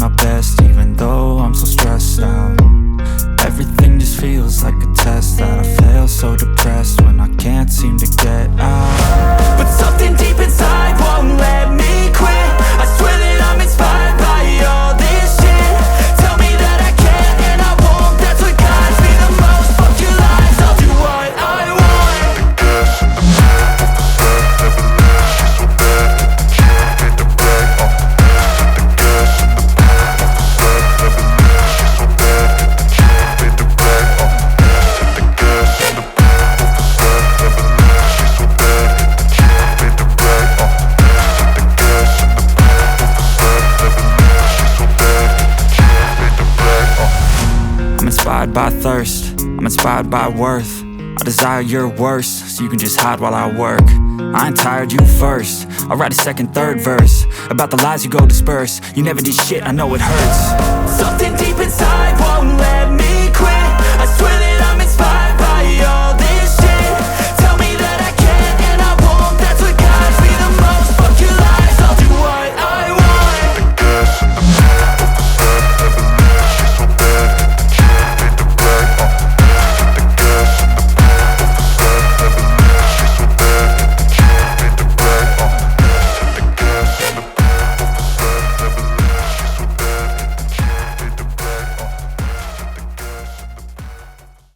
my best, even though I'm so stressed out. Everything just feels like a test that I fail, so depressed when I can't seem to get out. But something deep inside won't let me quit. I swear that I'm inspired by all this shit. Tell me that I can and I won't, that's what guides me the most. Fuck your lies, I'll do what I want. I'm inspired by thirst, I'm inspired by worth. I desire your worst, so you can just hide while I work. I ain't tired, you first. I'll write a second, third verse about the lies you go disperse. You never did shit, I know it hurts. Something deep inside won't let